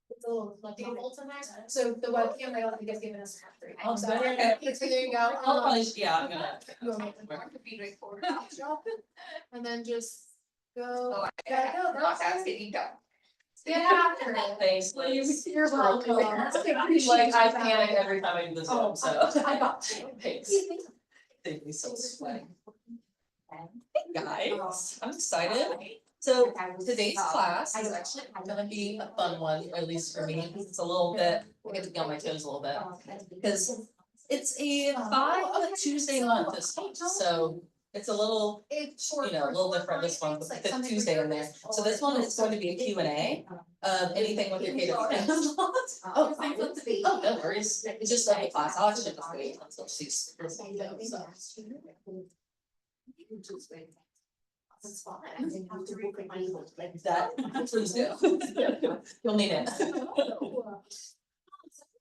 It's a little default sometimes. So the webcam they don't think it's giving us three. Oh, So there you go. I'll probably, yeah, I'm gonna. You want me to and then just go. Gotta go. Yeah. Thanks, Liz. You're welcome. Like, I panic every time I do this Zoom, so. I got you. Thanks. Thank you so much. Hey guys, I'm excited. So today's class is actually gonna be a fun one, at least for me. It's a little bit, I get to be on my toes a little bit. Because it's a 5 Tuesday month this week, so it's a little, you know, a little different this one with the 5th Tuesday in there. So this one is going to be a Q&A of anything with your KW. Oh, no worries. It's just like a class. I'll actually just wait until she's. That, please do. You'll need it.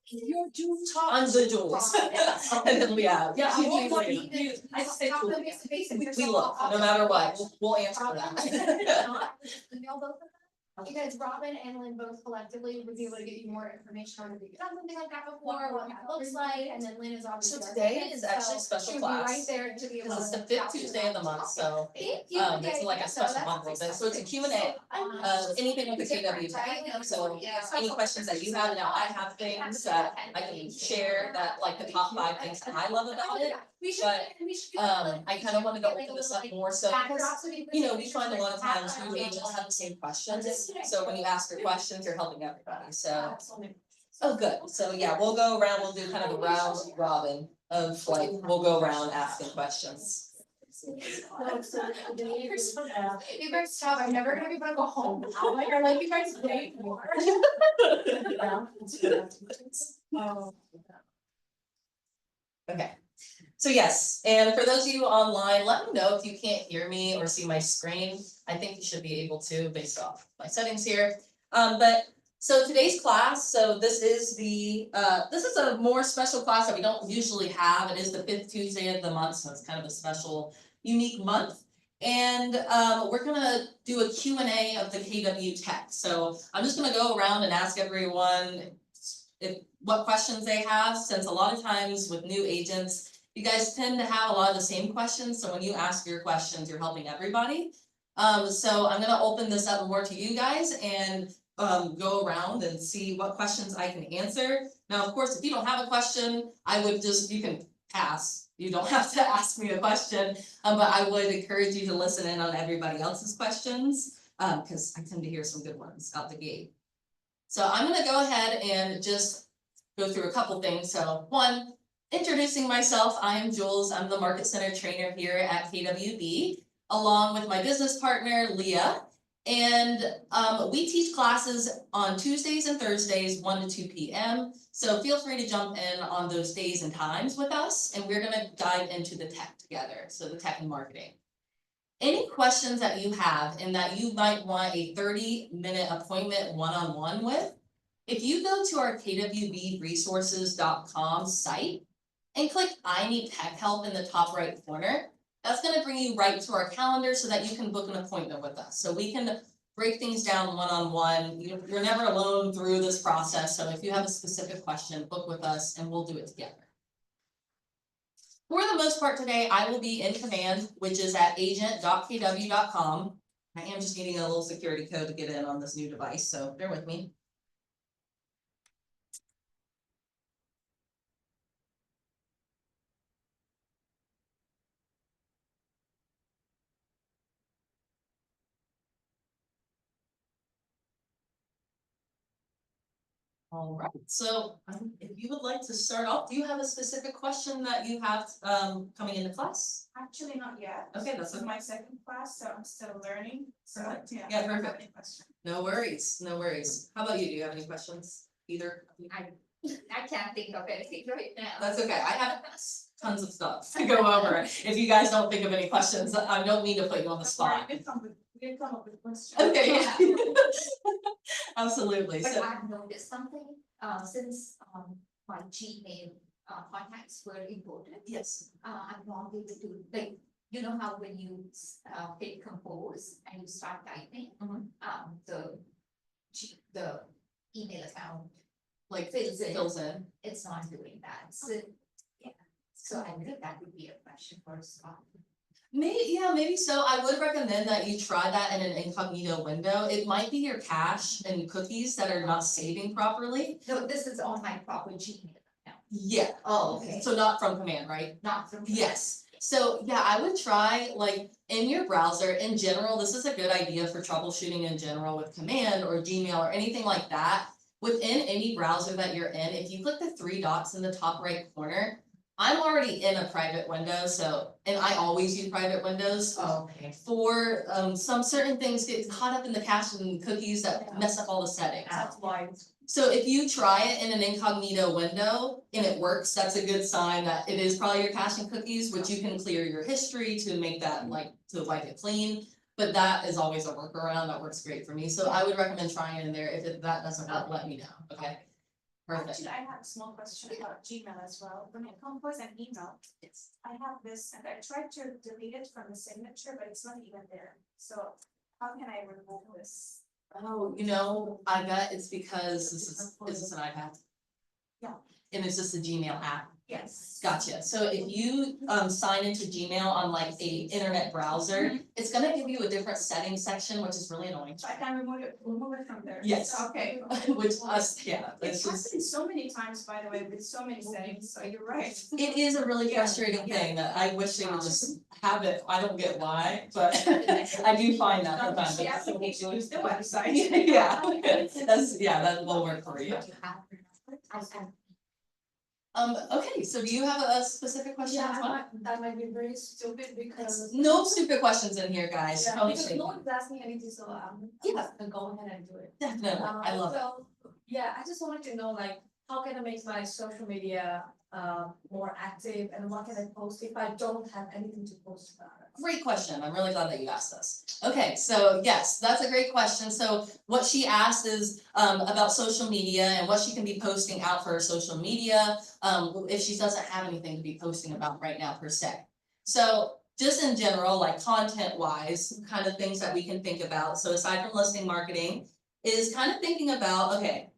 Your Jules talk. I'm the Jules. And then yeah. I just say to face to face. We look, no matter what, we'll answer for that. Email both of them. Because Robin and Lynn both collectively would be able to get you more information on if you've done something like that before, what that looks like, and then Lynn is obviously. So today is actually a special class. Right there to be able to. Because it's the 5th Tuesday of the month, so it's like a special month with it. So it's a Q&A of anything with the KW tag. So any questions that you have, now I have things that I can share that like the top 5 things that I love about it. But I kind of wanted to open this up more so because, you know, we find a lot of times new agents have the same questions. So when you ask your questions, you're helping everybody, so. Oh, good, so yeah, we'll go around, we'll do kind of a round robin of like, we'll go around asking questions. You guys stop, I'm never gonna be able to go home now, like, or like you guys wait more. Okay, so yes, and for those of you online, let me know if you can't hear me or see my screen. I think you should be able to based off my settings here. But so today's class, so this is a more special class that we don't usually have. It is the 5th Tuesday of the month, so it's kind of a special, unique month. And we're gonna do a Q&A of the KW Tech. So I'm just gonna go around and ask everyone what questions they have, since a lot of times with new agents, you guys tend to have a lot of the same questions, so when you ask your questions, you're helping everybody. So I'm gonna open this up more to you guys and go around and see what questions I can answer. Now, of course, if you don't have a question, you can pass. You don't have to ask me a question, but I would encourage you to listen in on everybody else's questions, because I tend to hear some good ones out the gate. So I'm gonna go ahead and just go through a couple things. So one, introducing myself, I am Jules. I'm the Market Center trainer here at KWB, along with my business partner, Leah. And we teach classes on Tuesdays and Thursdays, 1 to 2 p.m. So feel free to jump in on those days and times with us, and we're gonna dive into the tech together, so the tech and marketing. Any questions that you have and that you might want a 30-minute appointment one-on-one with, if you go to our kwbresources.com site and click I need tech help in the top right corner, that's gonna bring you right to our calendar so that you can book an appointment with us. So we can break things down one-on-one. You're never alone through this process. So if you have a specific question, book with us and we'll do it together. For the most part today, I will be in command, which is at agent.kw.com. I am just needing a little security code to get in on this new device, so bear with me. All right, so if you would like to start off, do you have a specific question that you have coming into class? Actually, not yet. Okay, This is my second class, so I'm still learning. So Perfect. yeah, Yeah, I don't have perfect. any questions. No worries, no worries. How about you? Do you have any questions? Either? I can't think of anything right now. That's okay. I have tons of stuff to go over. If you guys don't think of any questions, I don't mean to put you on the spot. We did come up with questions. Okay, yeah. Absolutely. But So, I've noticed something, since my Gmail contacts were imported, yes. I'm not able to, like, you know how when you hit compose and you start typing, Mhm. the email account Like fills in. fills in. It's not doing that, so, yeah, so I think that would be a question for Scott. Maybe so. I would recommend that you try that in an incognito window. It might be your cache and cookies that are not saving properly. No, this is on my proper Gmail account, Yeah, Oh, okay. so not from command, right? not from. Yes, so yeah, I would try like in your browser, in general, this is a good idea for troubleshooting in general with command or Gmail or anything like that. Within any browser that you're in, if you click the three dots in the top right corner, I'm already in a private window, so, and I always use private windows. Oh, okay. For some certain things get caught up in the cache and cookies that mess up all the settings. That's why. So if you try it in an incognito window and it works, that's a good sign that it is probably your cache and cookies, which you can clear your history to make that like, to wipe it clean. But that is always a workaround that works great for me, so I would recommend trying it in there. That doesn't work, let me know, okay? Perfect. Actually, I have a small question about Gmail as well. When it compose an email, I have this, and I tried to delete it from the signature, but it's not even there. So how can I remove this? Oh, I bet it's because this is an iPad. Yeah. And it's just a Gmail app. Yes. Gotcha. So if you sign into Gmail on like a internet browser, it's gonna give you a different settings section, which is really annoying. So I can remove it from there. Yes. Okay. Which yeah, It's it's just, happened so many times, by the way, with so many settings, so you're right. it is a really Yeah, frustrating yeah. thing that I wish they would just have it. I don't get why, but I do find that from time to The time. application is the website. Yeah, that will work for you. Okay, so do you have a specific question as well? That might be very stupid because. No stupid questions in here, guys. Yeah, Don't because shame no me. one's asking anything, so I'm Yeah. gonna go ahead and do it. Definitely, I love it. So, yeah, I just wanted to know, like, how can I make my social media more active, and what can I post if I don't have anything to post about it? Great question. I'm really glad that you asked this. Okay, so yes, that's a great question. So what she asked is about social media and what she can be posting out for her social media if she doesn't have anything to be posting about right now per se. So just in general, like content wise, kind of things that we can think about. So aside from listing marketing, is kind of thinking about, okay,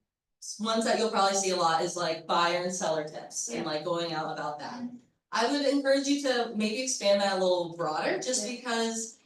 ones that you'll probably see a lot is like buyer and seller tips and like going out about that. I would encourage you to maybe expand that a little broader, just because,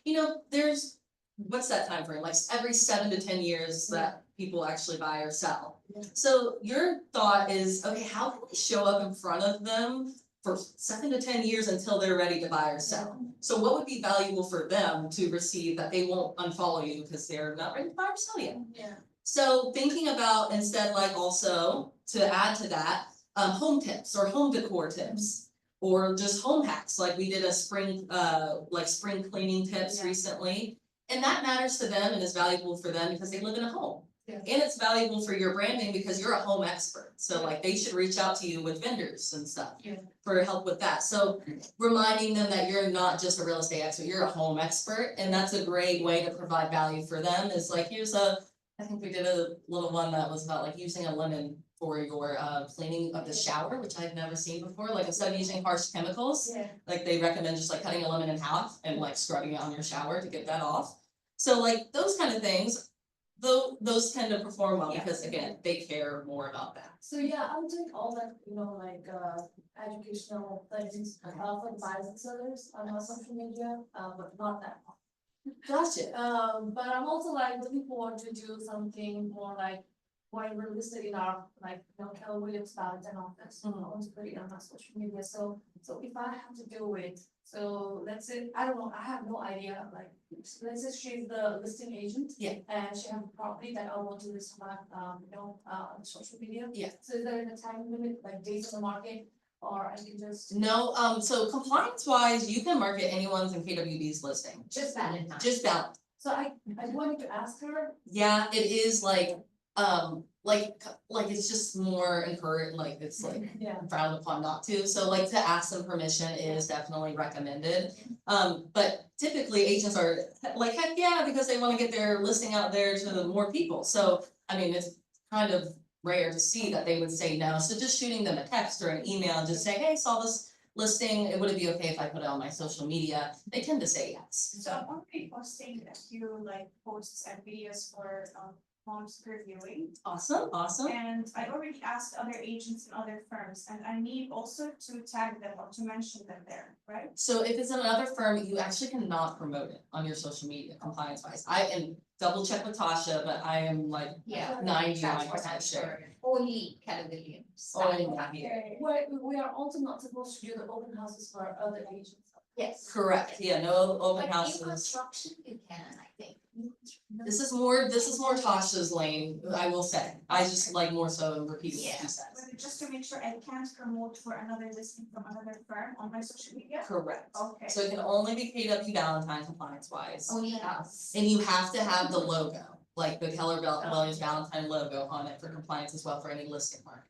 there's, what's that time frame? Like every 7 to 10 years that people actually buy or sell. Yeah. So your thought is, okay, how can we show up in front of them for 7 to 10 years until they're ready to buy or sell? So what would be valuable for them to receive that they won't unfollow you because they're not ready to buy or sell yet? Yeah. So thinking about instead, like also to add to that, home tips or home decor tips. Or just home hacks, like we did a spring cleaning tips Yeah. recently. And that matters to them and is valuable for them because they live in a home. Yeah. And it's valuable for your branding because you're a home expert, so like they should reach out to you with vendors and stuff. Yeah. For help with that, so reminding them that you're not just a real estate expert, you're a home expert, and that's a great way to provide value for them, is like, I think we did a little one that was about like using a lemon for your cleaning of the shower, which I've never seen before, like instead of using harsh chemicals, Yeah. like they recommend just like cutting a lemon in half and like scrubbing it on your shower to get that off. So like those kind of things, though, those tend to perform well because again, they care more about that. So yeah, I'm doing all that, like educational things for buyers and sellers on my social media, but not that much. Gotcha. But I'm also like looking forward to do something more like more realistic in our Keller Williams balance and all this. I want to put it on my social media. So if I have to do it, so let's say, I don't know, I have no idea, like, let's say she's the listing agent. Yeah. And she has a property that I want to list on, on social media. Yeah. So is there a time limit, like days on the market, or I can just? No, so compliance wise, you can market anyone's in KWB's listing, Just Valentine. just that. So I wanted to ask her. Yeah, it is like it's just more encouraged, like it's like Yeah. frowned upon not to, so like to ask them permission is definitely recommended. But typically agents are like, heck yeah, because they wanna get their listing out there to more people, so I mean, it's kind of rare to see that they would say no, so just shooting them a text or an email and just say, hey, saw this listing, would it be okay if I put it on my social media? They tend to say yes. So I'm already posting a few like posts and videos for homes reviewing. Awesome, awesome. And I already asked other agents and other firms, and I need also to tag them or to mention them there, right? So if it's another firm, you actually cannot promote it on your social media compliance wise. I am double check with Tasha, but I am like Yeah. 99% sure. Only Keller Williams. Only not here. We are also not supposed to do the open houses for other agents. Yes. Correct, yeah, no open But new houses. construction, you can, I think. This is more Tasha's lane, I will say. I just like more so repeating what she says. But just to make sure I can't promote for another listing from another firm on my social media? Correct. Okay. So it can only be KW Valentine compliance wise. Only us. And you have to have the logo, like the Keller Williams Valentine logo on it for compliance as well for any listing mark.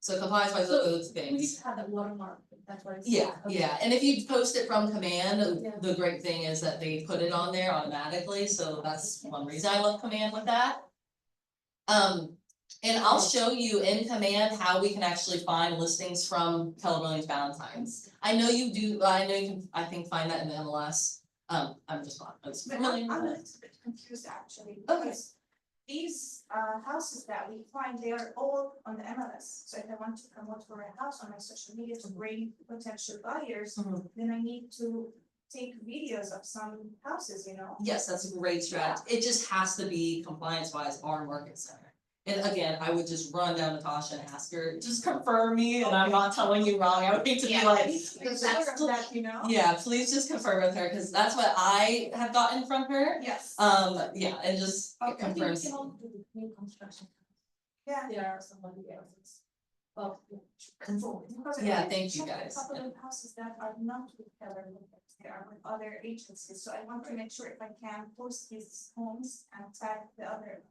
So compliance wise, those We need things. to have that watermark, that's what it's. Yeah, Okay. yeah, and if you post it from command, Yeah. the great thing is that they put it on there automatically, so that's one reason I love command with that. And I'll show you in command how we can actually find listings from Keller Williams Valentine's. I know you do, I know you can, I think, find that in the MLS. I'm just not as But familiar I'm a with little it. bit confused actually, Okay. because these houses that we find, they are all on the MLS. So if I want to promote for a house on my social media to bring potential buyers, Mhm. then I need to take videos of some houses, you know? Yes, that's a great strategy. It just has to be compliance wise our market center. And again, I would just run down Natasha and ask her, just confirm me and I'm not telling you wrong. I would hate to be Yeah. like, Because that's that, you know? yeah, please just confirm with her, cause that's what I have gotten from her. Yes. Yeah, and just Okay. I think we confirms. can also do the new construction. Yeah. There are somebody else's. Well, control. Because I Yeah, already thank you, checked a guys. couple of houses that are not with Keller Williams, they are with other agencies, so I want to make sure if I can post these homes and tag the other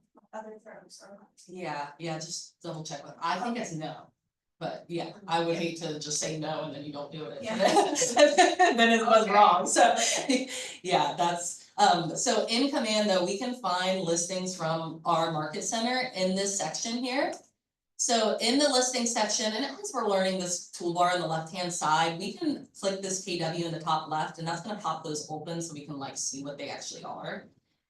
firms or not. Yeah, just double check with, I think Okay. it's no. But yeah, I would hate to just say no and then you don't do it. Yeah. Then it was Okay. wrong, so, yeah, that's, so in command though, we can find listings from our market center in this section here. So in the listing section, and as we're learning this toolbar on the left-hand side, we can click this KW in the top left, and that's gonna pop those open so we can like see what they actually are.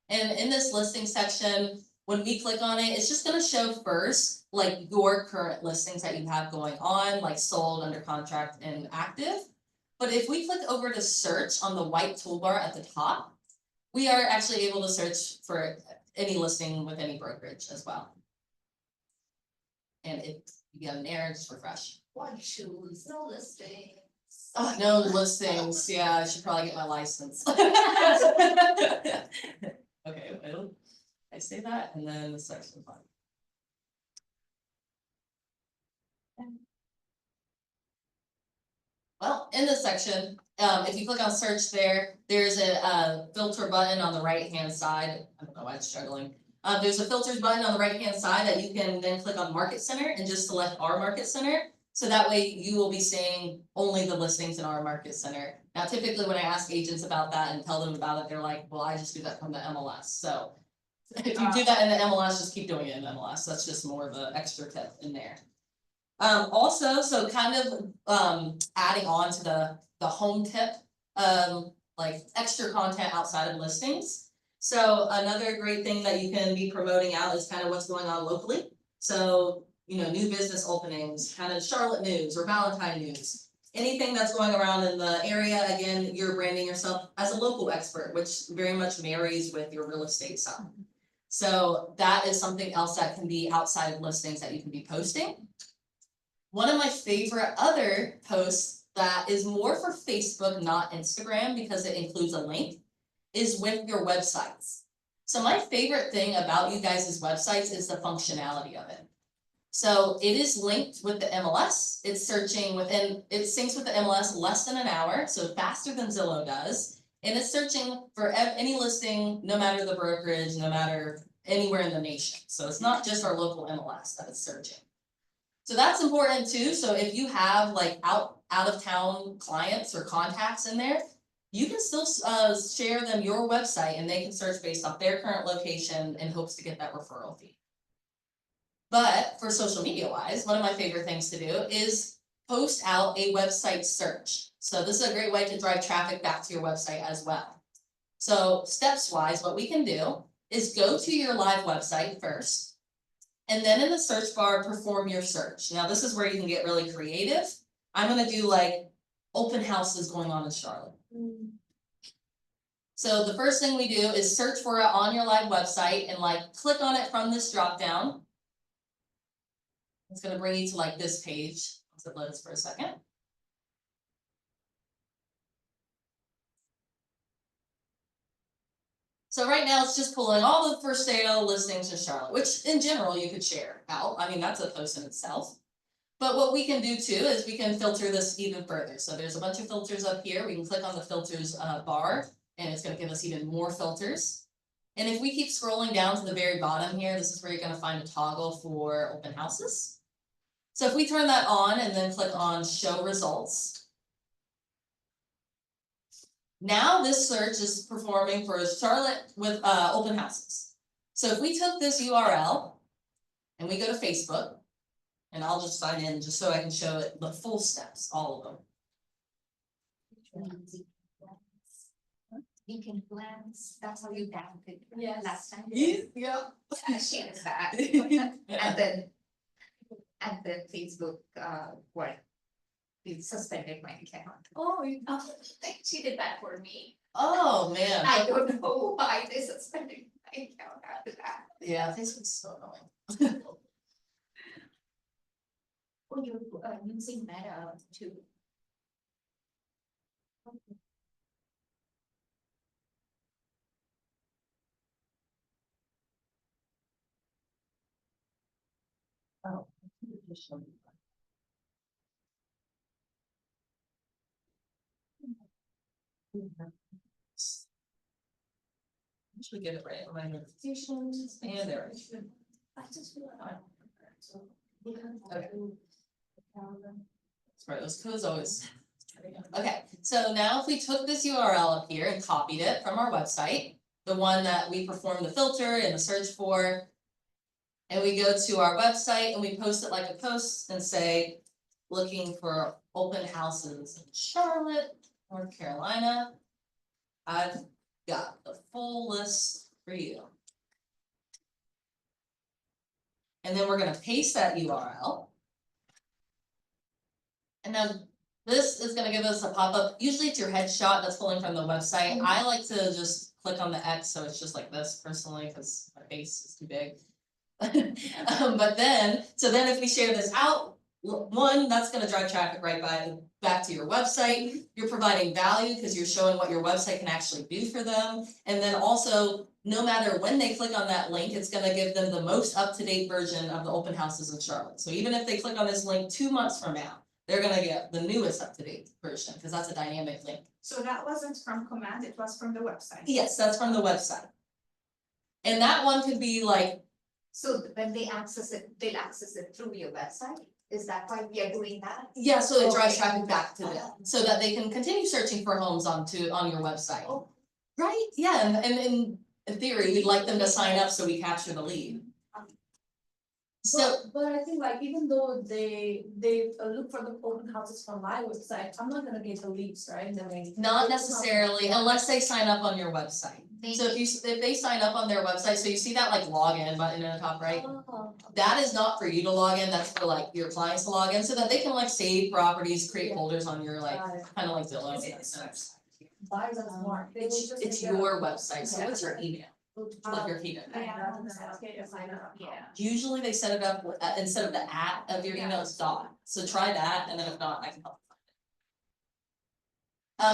And in this listing section, when we click on it, it's just gonna show first, like your current listings that you have going on, like sold, under contract, and active. But if we click over to search on the white toolbar at the top, we are actually able to search for any listing with any brokerage as well. And if you get an error, just refresh. One shoes, no listing. Oh, no listings, yeah, I should probably get my license. Okay, well, I say that and then the section one. Well, in this section, if you click on search there, there's a filter button on the right hand side. I don't know why it's struggling. There's a filters button on the right hand side that you can then click on market center and just select our market center. So that way you will be seeing only the listings in our market center. Now typically when I ask agents about that and tell them about it, they're like, well, I just do that from the MLS. So if you do that in the MLS, just keep doing it in the MLS. That's just more of an extra tip in there. Also, so kind of adding on to the home tip, like extra content outside of listings. So another great thing that you can be promoting out is kind of what's going on locally. So, you know, new business openings, kind of Charlotte news or Valentine news. Anything that's going around in the area, again, you're branding yourself as a local expert, which very much marries with your real estate side. So that is something else that can be outside of listings that you can be posting. One of my favorite other posts that is more for Facebook, not Instagram, because it includes a link, is with your websites. So my favorite thing about you guys' websites is the functionality of it. So it is linked with the MLS, it's searching within, it syncs with the MLS less than an hour, so faster than Zillow does. And it's searching for any listing, no matter the brokerage, no matter anywhere in the nation. So it's not just our local MLS that it's searching. So that's important too, so if you have like out of town clients or contacts in there, you can still share them your website and they can search based off their current location in hopes to get that referral fee. But for social media wise, one of my favorite things to do is post out a website search. So this is a great way to drive traffic back to your website as well. So steps wise, what we can do is go to your live website first. And then in the search bar, perform your search. Now this is where you can get really creative. I'm gonna do like open houses going on in Charlotte. So the first thing we do is search for it on your live website and like click on it from this drop down. It's gonna bring you to like this page. Let's it loads for a second. So right now it's just pulling all the for sale listings in Charlotte, which in general you could share out. I mean, that's a post in itself. But what we can do too is we can filter this even further. So there's a bunch of filters up here. We can click on the filters bar and it's gonna give us even more filters. And if we keep scrolling down to the very bottom here, this is where you're gonna find a toggle for open houses. So if we turn that on and then click on show results. Now this search is performing for Charlotte with open houses. So if we took this URL and we go to Facebook, and I'll just sign in just so I can show it the full steps, all of them. You can glance, that's how you downloaded Yes. last time. Yeah. She is that. And then Facebook, what? It suspended my account. Oh, She did that for me. Oh, man. I don't know why they suspended my account after that. Yeah, Facebook's so annoying. Oh, you're using Meta too. Oh. Usually get it right on my notifications and there. I just feel like Okay. Sorry, those codes always. Okay, so now if we took this URL up here and copied it from our website, the one that we performed the filter and the search for, and we go to our website and we post it like a post and say, looking for open houses in Charlotte, North Carolina. I've got the full list for you. And then we're gonna paste that URL. And now this is gonna give us a pop-up. Usually it's your headshot that's pulling from the website. I like to just click on the X, so it's just like this personally, because my face is too big. But then, so then if we share this out, one, that's gonna drive traffic right back to your website. You're providing value because you're showing what your website can actually do for them. And then also, no matter when they click on that link, it's gonna give them the most up-to-date version of the open houses in Charlotte. So even if they click on this link 2 months from now, they're gonna get the newest up-to-date version, because that's a dynamic link. So that wasn't from command, it was from the website. Yes, that's from the website. And that one could be like, So when they access it, they'll access it through your website? Is that why we are doing that? yeah, so it drives Okay. traffic back to them, so that they can continue searching for homes on your website. Oh. Right, yeah, and in theory, we'd like them to sign up so we capture the lead. So, but I think like even though they look for the open houses from my website, I'm not gonna get the leads, right? I mean, not necessarily, unless they sign up on your website. They So if they sign up on their website, so you see that like login button in the top right? oh, That is not for you to log in, that's for like your clients to log in, so that they can like save properties, create Yeah. folders on your like, got it. kind of like Zillow. Is it in that this sense. Buyers are smart. They will It's just take your website, so Yeah. what's your email? Like your email. Yeah. Usually they set it up with, instead of the at of your email, it's dot, so try that, and then if not, I can help.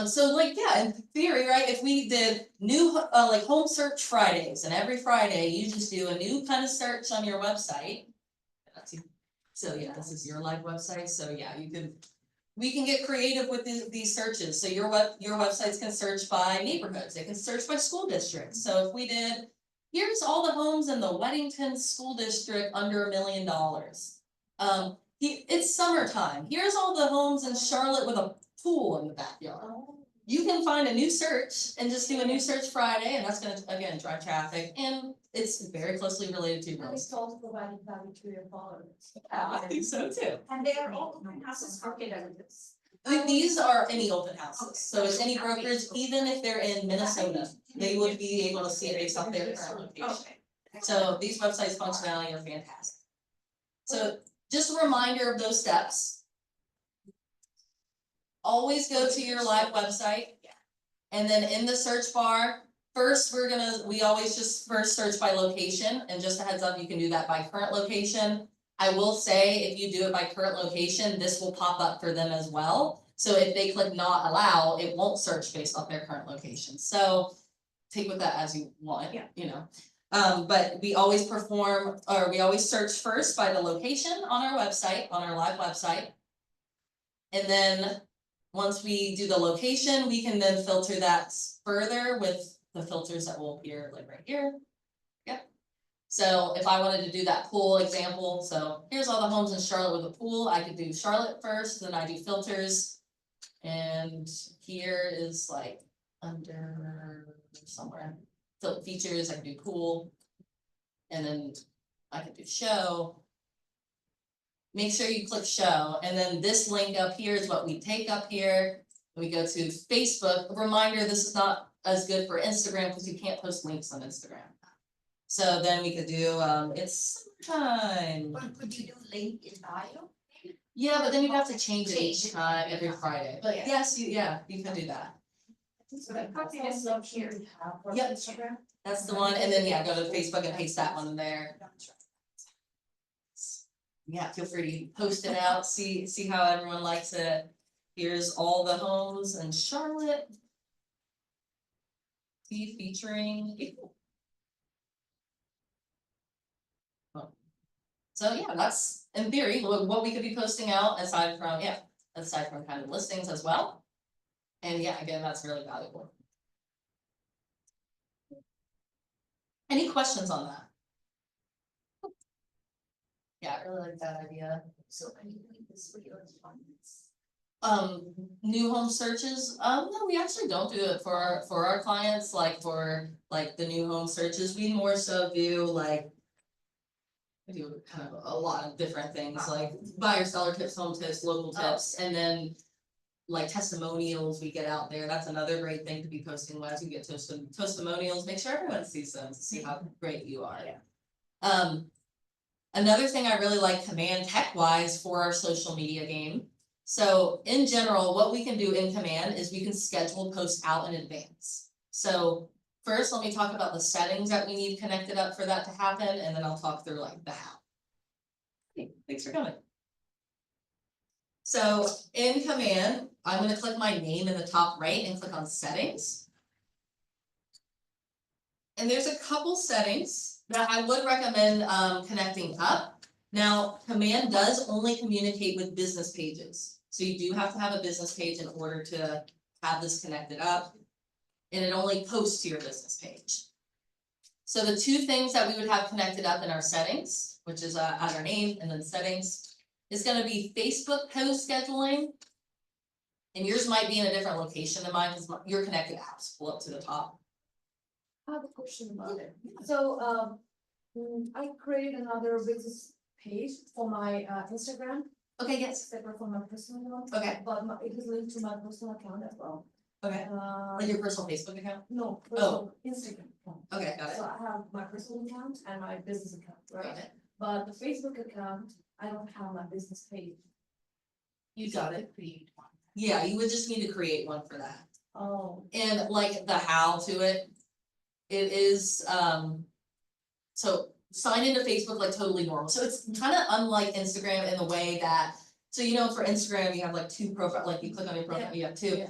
So like, yeah, in theory, right, if we did new, like home search Fridays, and every Friday you just do a new kind of search on your website. So yeah, this is your live website, so yeah, we can get creative with these searches, so your websites can search by neighborhoods, they can search by school districts, so if we did, here's all the homes in the Weddington School District under $1 million. It's summertime, here's all the homes in Charlotte with a pool in the backyard. You can find a new search and just do a new search Friday, and that's gonna, again, drive traffic, and It's very closely related to real And it's estate. also providing value to your followers. Yeah, I think so too. And they are all open houses for this. These are any open houses, so it's any brokerage, even if they're in Minnesota, they would be able to see it based off their current location. Okay. So these websites functionality are fantastic. So just a reminder of those steps. Always go to your live website. And then in the search bar, first, we always just first search by location, and just a heads up, you can do that by current location. I will say, if you do it by current location, this will pop up for them as well. So if they click not allow, it won't search based off their current location. So take with that as you want, Yeah. you know. But we always we always search first by the location on our website, on our live website. And then once we do the location, we can then filter that further with the filters that will appear like right here. Yep. So if I wanted to do that pool example, so here's all the homes in Charlotte with a pool, I could do Charlotte first, then I do filters. And here is like under somewhere, features, I can do pool. And then I can do show. Make sure you click show, and then this link up here is what we take up here. We go to Facebook. A reminder, this is not as good for Instagram because you can't post links on Instagram. So then we could do, it's summertime. But could you do link in bio? Yeah, but then you'd have to change it each time, every Friday. But Yeah. yes, you can do that. So that copy is up here. Yep. Instagram. That's the one, and then yeah, go to Facebook and paste that one in there. Yeah, feel free to post it out, see how everyone likes it. Here's all the homes in Charlotte. Featuring people. So yeah, that's in theory what we could be posting out aside from kind of listings as well. And yeah, again, that's really valuable. Any questions on that? Yeah, I really like that idea. So are you doing this for your clients? New home searches, no, we actually don't do it for our clients, like for like the new home searches, we more so do like. We do kind of a lot of different things, like buyer seller tips, home tips, local tips, and then. Like testimonials we get out there, that's another great thing to be posting as you get testimonials, make sure everyone sees them to see how great you are. Yeah. Another thing I really like Command tech-wise for our social media game. So in general, what we can do in Command is we can schedule posts out in advance. So first, let me talk about the settings that we need connected up for that to happen, and then I'll talk through like the how. Hey, thanks for coming. So in Command, I'm gonna click my name in the top right and click on settings. And there's a couple settings that I would recommend connecting up. Now, Command does only communicate with business pages. So you do have to have a business page in order to have this connected up. And it only posts to your business page. So the two things that we would have connected up in our settings, which is add our name and then settings, is gonna be Facebook post scheduling. And yours might be in a different location than mine because your connected apps pull up to the top. I have a question about it. So, I created another business page for my Instagram, Okay, yes, separate from my personal one. okay, But it is linked to my personal account as well. okay. Like your personal Facebook account? No, personal Instagram account. Okay, got it. So I have my personal account and my business account, Got right? it. But the Facebook account, I don't have my business page. You got it. Create one. Yeah, you would just need to create one for that. Oh, And like the how to it, it is, so sign into Facebook like totally normal. So it's kind of unlike Instagram in the way that, so you know, for Instagram, you have like two profile, like you click on your profile, you have two. Yeah.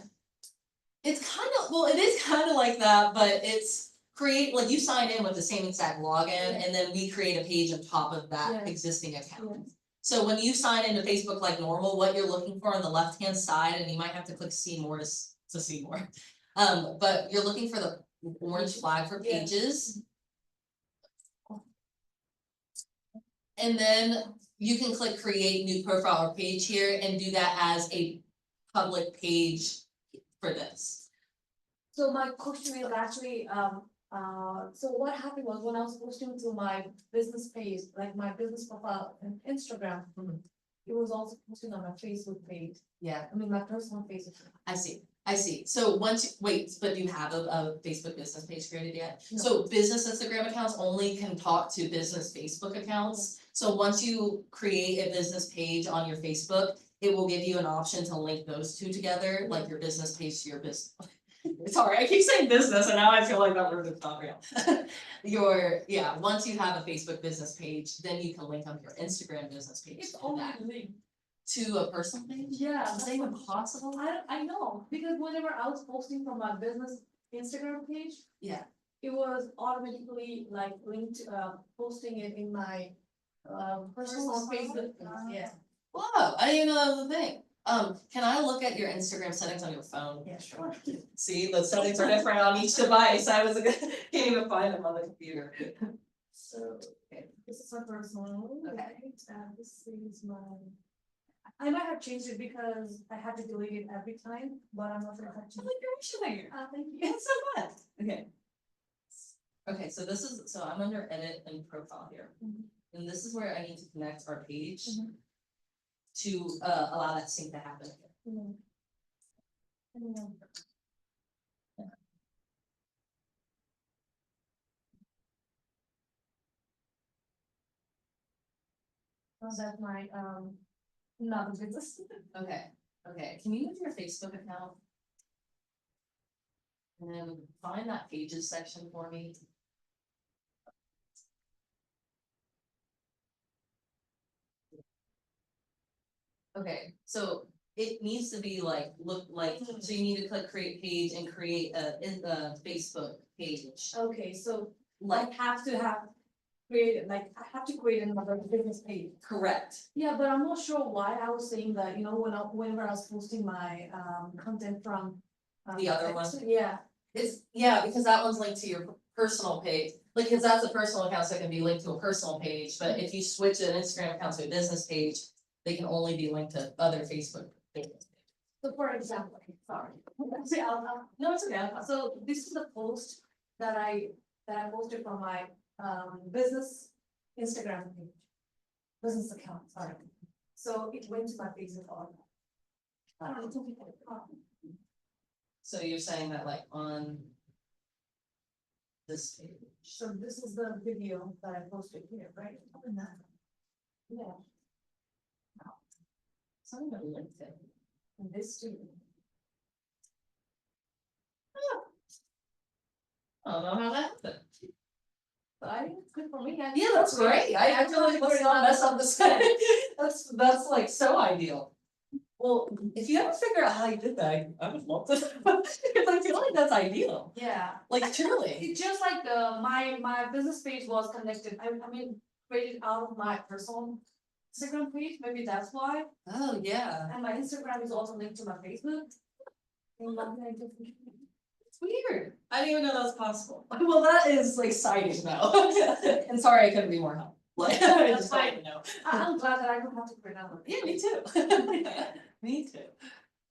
It's kind of, well, it is kind of like that, but it's like you sign in with the same exact login and then we create a page on top of that Yeah. existing account. Yeah. So when you sign into Facebook like normal, what you're looking for on the left-hand side, and you might have to click see more to see more. But you're looking for the orange flag for Yeah. pages. And then you can click create new profile or page here and do that as a public page for this. so my question is actually, So what happened was when I was posting to my business page, like my business profile on Instagram, Mhm. it was also posting on my Facebook page, Yeah, I mean, my personal Facebook. I see. So wait, but do you have a Facebook business page created yet? No. So business Instagram accounts only can talk to business Facebook accounts. So once you create a business page on your Facebook, it will give you an option to link those two together, like your business page to your business. Sorry, I keep saying business and now I feel like that word is not real. Once you have a Facebook business page, then you can link up your Instagram business page It's to only that. linked. To a personal page? Yeah. Is that even possible? I know, because whenever I was posting from my business Instagram page. Yeah. It was automatically like linked, posting it in my, personal Personal Facebook, phone? yeah. Whoa, I didn't even know that was a thing. Can I look at your Instagram settings on your phone? Yeah, sure. See, the settings are different on each device, can't even find them on the computer. So, Okay. this is my personal. Okay. This is my. I might have changed it because I had to delete it every time, but I'm not sure if I I changed. like your Instagram. Thank you. It's so fun. Okay. Okay, so I'm under edit and profile here. Mhm. And this is where I need to connect our page. Mhm. To allow that sync to happen. Mm. Mm. So that's my, not a business. Okay, can you move your Facebook account? And then find that pages section for me. Okay, so it needs to be like, look like, so you need to click create page and create a Facebook page. Okay, so Like, I have to have created, like, I have to create another business page. correct, Yeah, but I'm not sure why I was saying that, whenever I was posting my, content from. The other one? Yeah, because that one's linked to your personal page, like, cause that's a personal account, so it can be linked to a personal page, but if you switch an Instagram account to a business page. They can only be linked to other Facebook pages. so for example, sorry. See, no, it's okay. So this is the post that I posted from my, business Instagram page. Business account, sorry. So it went to my Facebook account. So you're saying that like on this page, So this is the video that I posted here, right? Yeah, somebody linked it. and this too. I don't know how that happened. But I think it's good for me. Yeah, that's great. I feel like let's not mess up the set. That's like so ideal. Well, if you ever figure out how you did that, I would love to, because I feel like that's ideal. Yeah. Like truly. It's just like my business page was connected, I mean, created out of my personal Instagram page, maybe that's why, Oh, yeah. and my Instagram is also linked to my Facebook. And what did I do? It's weird. I didn't even know that was possible. Well, that is exciting though. And sorry I couldn't be more helpful. Like, I just fine. don't even know. I'm glad that I don't have to create another. Yeah, me too. Me too.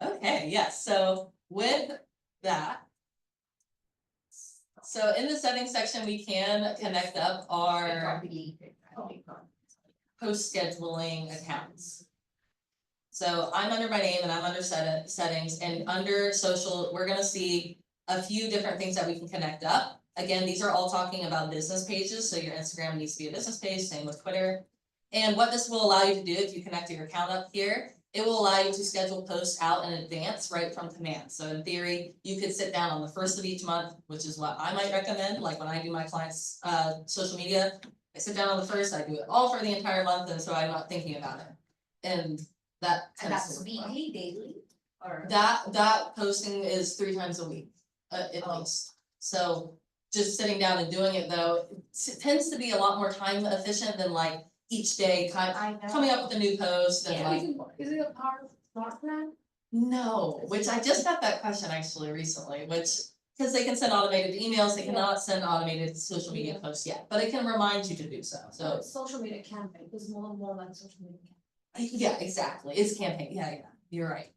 Okay, yes, so with that. So in the settings section, we can connect up our post scheduling accounts. So I'm under my name and I'm under settings, and under social, we're gonna see a few different things that we can connect up. Again, these are all talking about business pages, so your Instagram needs to be a business page, same with Twitter. And what this will allow you to do, if you connect your account up here, it will allow you to schedule posts out in advance right from command. So in theory, you could sit down on the first of each month, which is what I might recommend, like when I do my clients' social media. I sit down on the first, I do it all for the entire month, and so I'm not thinking about it. And that And tends that's to work well. weekly, daily, or? That posting is 3 times a week, at Oh. least. So just sitting down and doing it though, it tends to be a lot more time efficient than like each day coming up with a new post and Yeah. like. Is it a part of smart plan? No, which I just got that question actually recently, cause they can send automated emails, they cannot send automated social media posts yet, but it can remind you to do so, so. Social media campaign, is more like social media campaign. Yeah, exactly, it's campaign, yeah, you're right.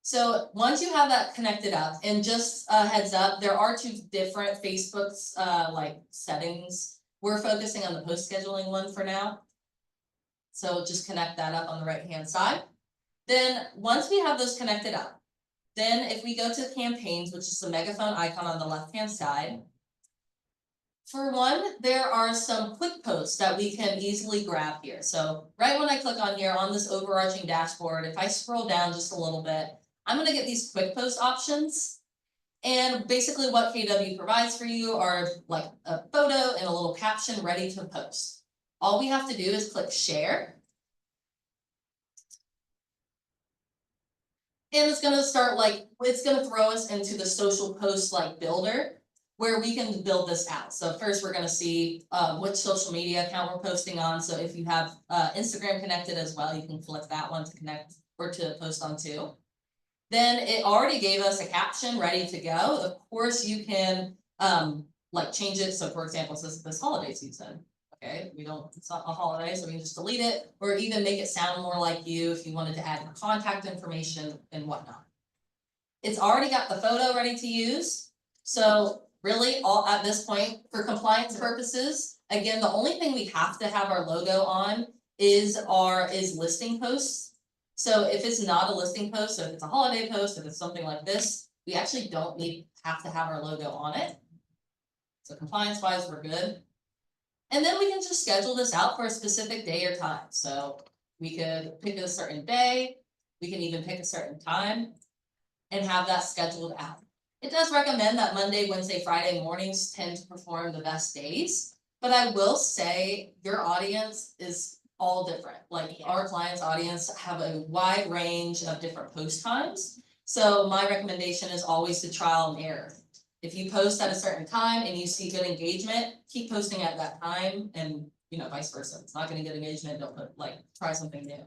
So once you have that connected up, and just a heads up, there are 2 different Facebook's like settings. We're focusing on the post scheduling one for now. So just connect that up on the right hand side. Then once we have those connected up, then if we go to campaigns, which is the megaphone icon on the left hand side. For one, there are some quick posts that we can easily grab here. So right when I click on here on this overarching dashboard, if I scroll down just a little bit, I'm gonna get these quick post options. And basically what KW provides for you are like a photo and a little caption ready to post. All we have to do is click share. And it's gonna start like, it's gonna throw us into the social post like builder, where we can build this out. So first we're gonna see which social media account we're posting on. So if you have Instagram connected as well, you can click that one to connect or to post on too. Then it already gave us a caption ready to go. Of course, you can like change it. So for example, this holiday season. Okay, it's not a holiday, so we can just delete it, or even make it sound more like you if you wanted to add contact information and whatnot. It's already got the photo ready to use. So really all at this point, for compliance purposes, again, the only thing we have to have our logo on is listing posts. So if it's not a listing post, so if it's a holiday post, if it's something like this, we actually don't have to have our logo on it. So compliance wise, we're good. And then we can just schedule this out for a specific day or time. So we could pick a certain day, we can even pick a certain time and have that scheduled out. It does recommend that Monday, Wednesday, Friday mornings tend to perform the best days, but I will say your audience is all different. Like our clients' audience have a wide range of different post times. So my recommendation is always to trial and error. If you post at a certain time and you see good engagement, keep posting at that time, and vice versa. If it's not gonna get engagement, don't try something new.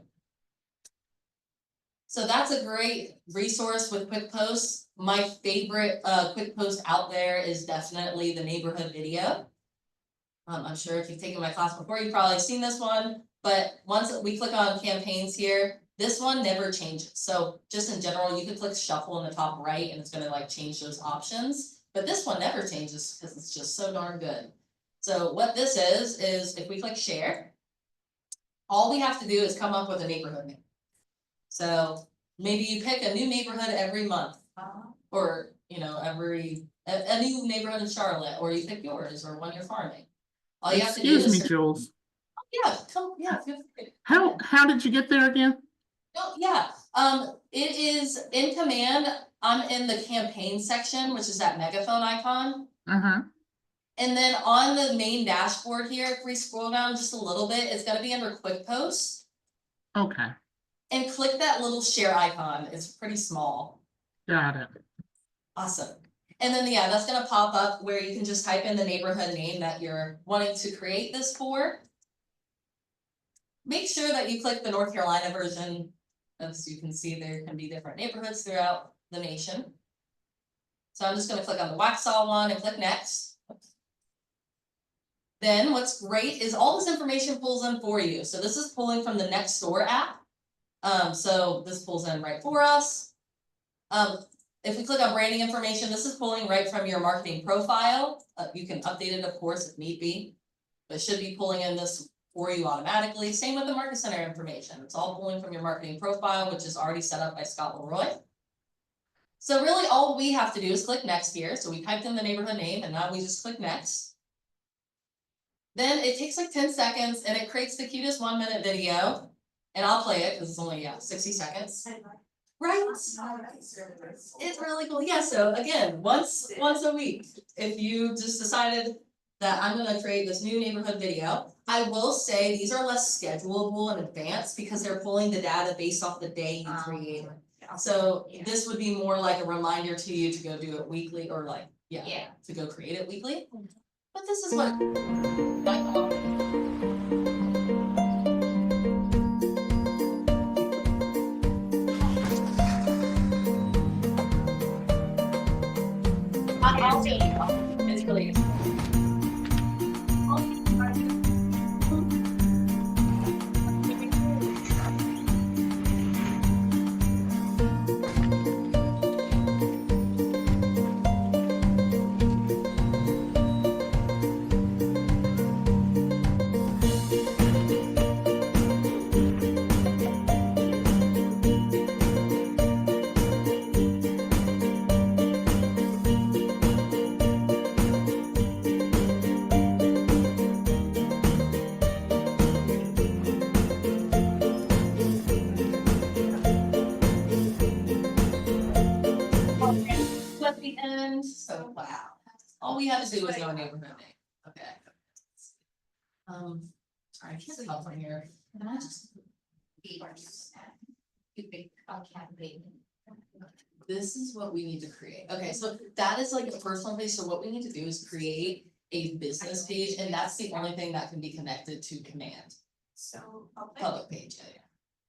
So that's a great resource with quick posts. My favorite quick post out there is definitely the neighborhood video. I'm sure if you've taken my class before, you've probably seen this one, but once we click on campaigns here, this one never changes. So just in general, you could click shuffle in the top right and it's gonna change those options. But this one never changes because it's just so darn good. So what this is if we click share, all we have to do is come up with a neighborhood name. So maybe you pick a new neighborhood every month, or a new neighborhood in Charlotte, or you pick yours or one you're farming. All you have to do is Excuse me, Jules. Yeah, feel free. How did you get there again? Oh, yeah. It is in command. I'm in the campaign section, which is that megaphone icon. And then on the main dashboard here, if we scroll down just a little bit, it's gonna be under quick posts. Okay. And click that little share icon. It's pretty small. Got it. Awesome. And then that's gonna pop up where you can just type in the neighborhood name that you're wanting to create this for. Make sure that you click the North Carolina version. As you can see, there can be different neighborhoods throughout the nation. So I'm just going to click on the Waxhaw one and click next. Then what's great is all this information pulls in for you. So this is pulling from the Nextdoor app. So this pulls in right for us. If we click on branding information, this is pulling right from your marketing profile. You can update it, of course, if need be, but it should be pulling in this for you automatically. Same with the market center information. It's all pulling from your marketing profile, which is already set up by Scott Leroy. So really all we have to do is click next here. So we typed in the neighborhood name and now we just click next. Then it takes 10 seconds and it creates the cutest 1-minute video. And I'll play it because it's only 60 seconds. Right? It's really cool. Yeah, so again, once a week, if you just decided that I'm gonna create this new neighborhood video, I will say these are less schedulable in advance because they're pulling the data based off the day you created. So this would be more like a reminder to you to go do it weekly or to go create it weekly. But this is what I'll tell you, it's really easy. So, wow, all we had to do was know a neighborhood name, okay. Sorry, I can't tell from here. Can I just? You pick a campaign. This is what we need to create. Okay, so that is like a personal page, so what we need to do is create a business page, and that's the only thing that can be connected to command, So public, public page, yeah.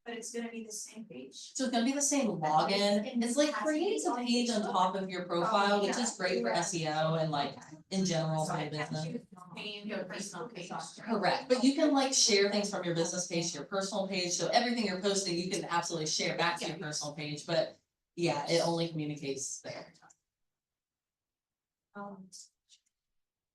but it's gonna be the same page. So it's gonna be the same login, it's like creating a page on top of your profile, which is great for SEO and like in general So for I your have business. to name your personal page. Correct, but you can like share things from your business page to your personal page, so everything you're posting, you can absolutely share back to your personal page, but yeah, it only communicates there.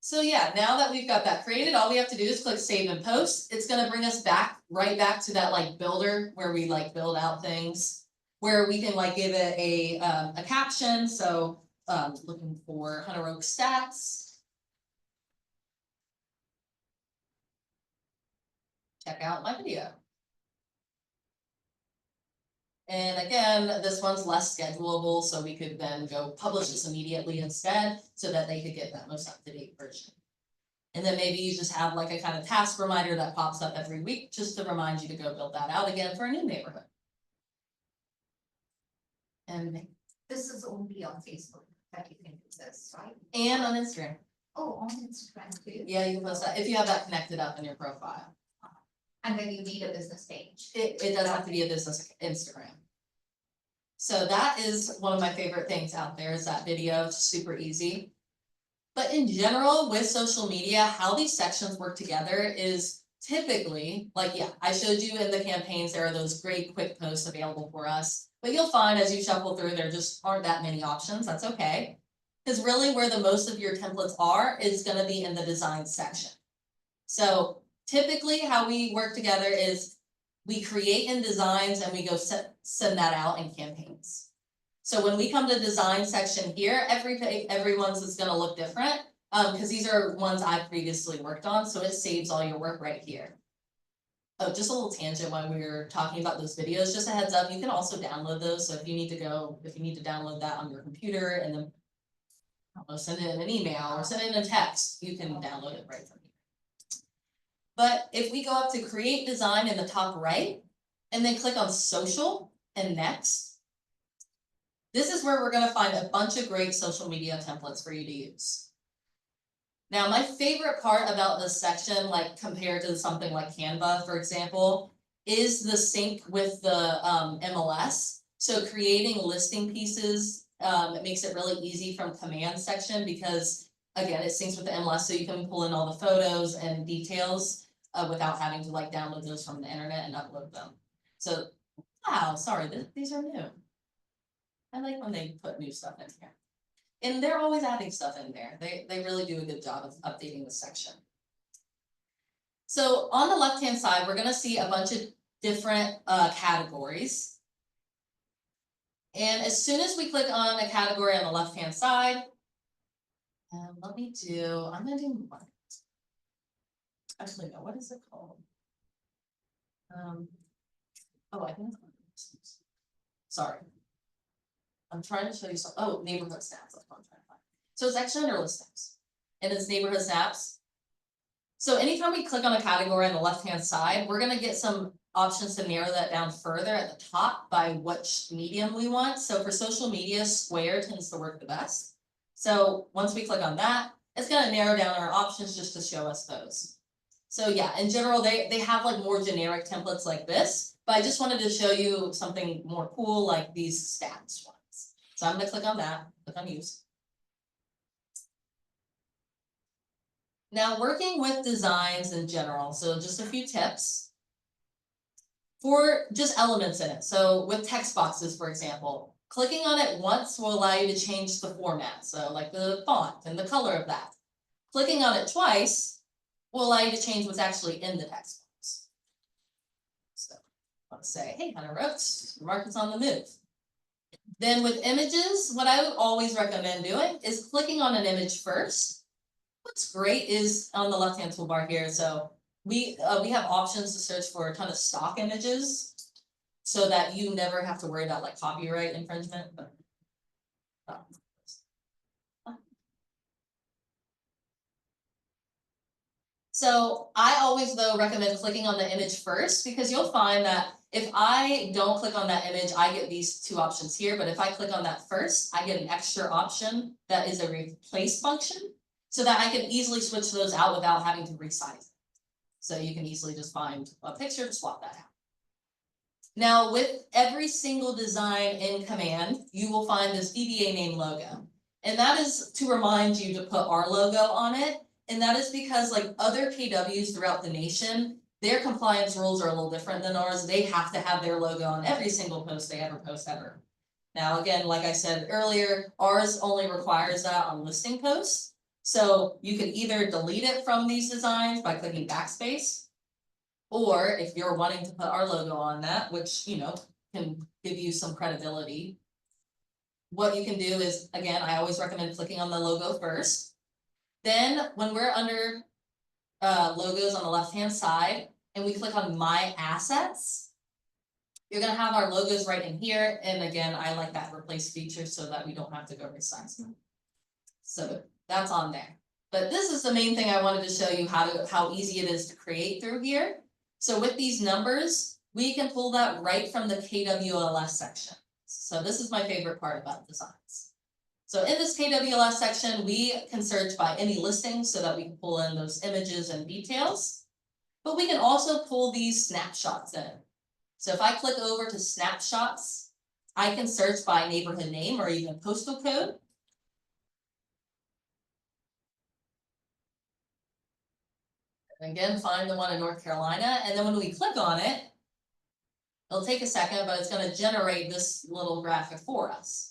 So yeah, now that we've got that created, all we have to do is click save and post. It's gonna bring us back, right back to that like builder where we like build out things. Where we can like give it a caption, so looking for Hunter Oak stats. Check out my video. And again, this one's less schedulable, so we could then go publish this immediately instead, so that they could get that most up-to-date version. And then maybe you just have like a kind of task reminder that pops up every week, just to remind you to go build that out again for a new neighborhood. And This is only on Facebook that you can do this, right? on Instagram. Oh, on Instagram too. Yeah, you can post that if you have that connected up in your profile. And then you need a business page. It does have to be a business Instagram. So that is one of my favorite things out there, is that video, it's super easy. But in general, with social media, how these sections work together is typically, like, yeah, I showed you in the campaigns, there are those great quick posts available for us. But you'll find as you shuffle through, there just aren't that many options, that's okay. Because really where the most of your templates are is gonna be in the design section. So typically how we work together is we create in designs and we go send that out in campaigns. So when we come to design section here, everyone's is gonna look different, because these are ones I've previously worked on, so it saves all your work right here. Oh, just a little tangent while we were talking about those videos, just a heads up, you can also download those, so if you need to download that on your computer and then I don't know, send it in an email or send it in a text, you can download it right from here. But if we go up to create design in the top right, and then click on social and next, this is where we're gonna find a bunch of great social media templates for you to use. Now, my favorite part about this section, like compared to something like Canva, for example, is the sync with the MLS. So creating listing pieces, it makes it really easy from command section because again, it syncs with the MLS, so you can pull in all the photos and details without having to like download those from the internet and upload them. So, wow, sorry, these are new. I like when they put new stuff in here. And they're always adding stuff in there. They really do a good job of updating the section. So on the left-hand side, we're gonna see a bunch of different categories. And as soon as we click on a category on the left-hand side, I'm gonna do one. Actually, no, what is it called? Oh, I think it's sorry. I'm trying to show you some, oh, neighborhood stats, that's what I'm trying to find. So it's actually under listings, and it's neighborhood stats. So anytime we click on a category on the left-hand side, we're gonna get some options to narrow that down further at the top by which medium we want. So for social media, square tends to work the best. So once we click on that, it's gonna narrow down our options just to show us those. So yeah, in general, they have like more generic templates like this, but I just wanted to show you something more cool like these stats ones. So I'm gonna click on that, click on use. Now working with designs in general, so just a few tips. For just elements in it, so with text boxes, for example, clicking on it once will allow you to change the format, so like the font and the color of that. Clicking on it twice will allow you to change what's actually in the text box. So let's say, hey, Hunter Oaks, the market's on the move. Then with images, what I would always recommend doing is clicking on an image first. What's great is on the left-hand toolbar here, so we have options to search for a ton of stock images so that you never have to worry about like copyright infringement. But So I always though recommend clicking on the image first, because you'll find that if I don't click on that image, I get these two options here, but if I click on that first, I get an extra option that is a replace function, so that I can easily switch those out without having to resize it. So you can easily just find a picture to swap that out. Now, with every single design in Command, you will find this VBA name logo. And that is to remind you to put our logo on it. And that is because like other KWs throughout the nation, their compliance rules are a little different than ours. They have to have their logo on every single post they ever post ever. Now, again, like I said earlier, ours only requires that on listing posts. So you can either delete it from these designs by clicking backspace, or if you're wanting to put our logo on that, which, you know, can give you some credibility, what you can do is, again, I always recommend clicking on the logo first. Then when we're under logos on the left-hand side and we click on My Assets, you're gonna have our logos right in here. And again, I like that replace feature so that we don't have to go resize them. So that's on there. But this is the main thing I wanted to show you how easy it is to create through here. So with these numbers, we can pull that right from the KWLS section. So this is my favorite part about designs. So in this KWLS section, we can search by any listing so that we can pull in those images and details. But we can also pull these snapshots in. So if I click over to snapshots, I can search by neighborhood name or even postal code. Again, find the one in North Carolina, and then when we click on it, it'll take a second, but it's going to generate this little graphic for us.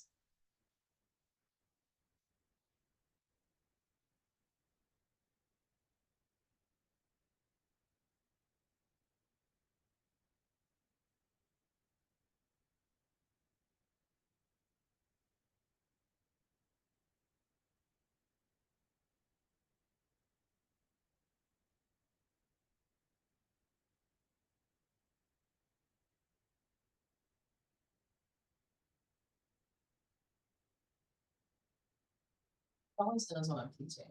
Always does when I'm teaching.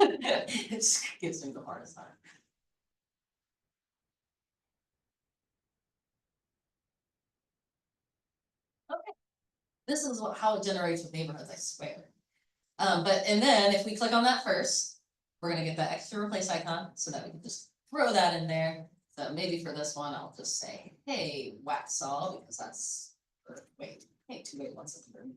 It just gives me the hardest time. Okay, this is how it generates with neighborhoods, I swear. And then if we click on that first, we're gonna get that extra replace icon so that we can just throw that in there. So maybe for this one, I'll just say, hey, Waxaw, because that's, wait, hey, 28173.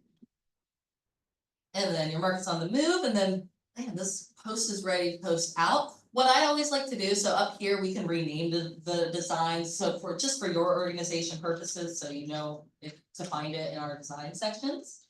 And then your market's on the move, and then, man, this post is ready to post out. What I always like to do, so up here, we can rename the designs, so just for your organization purposes, so you know to find it in our design sections.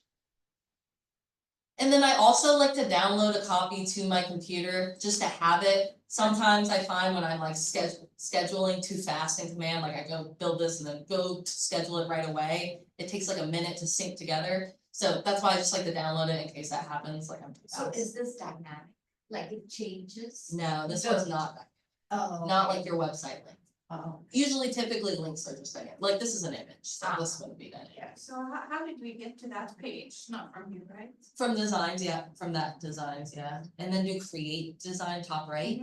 And then I also like to download a copy to my computer just to have it. Sometimes I find when I'm like scheduling too fast in Command, like I go build this and then go to schedule it right away. It takes like a minute to sync together. So that's why I just like to download it in case that happens, like I'm too So fast. is this dynamic? Like it changes? No, this one's not that, Oh. not like your website link. Oh. Usually typically links are just like this is an image, so this wouldn't be dynamic. Yeah, so how did we get to that page? Not from you, right? From designs, yeah, from that designs, yeah. And then do create design top right.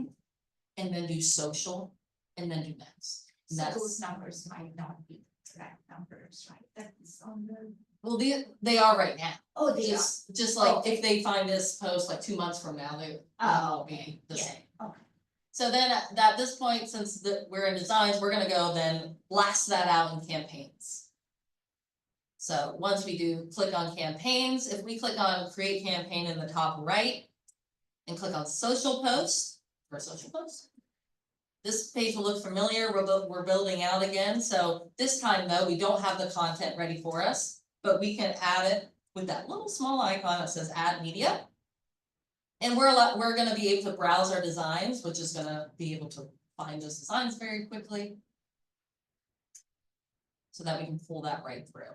And then do social, and then do next. So That's- those numbers might not be correct numbers, right? That's on the. Well, they are right now. Oh, they are. Just like Okay. if they find this post like 2 months from now, they Oh, will be the yeah. same. Okay. So then at this point, since we're in designs, we're gonna go then blast that out in campaigns. So once we do click on campaigns, if we click on create campaign in the top right and click on social post for social post, this page will look familiar. We're building out again. So this time though, we don't have the content ready for us, but we can add it with that little small icon that says add media. And we're gonna be able to browse our designs, which is gonna be able to find those designs very quickly. So that we can pull that right through.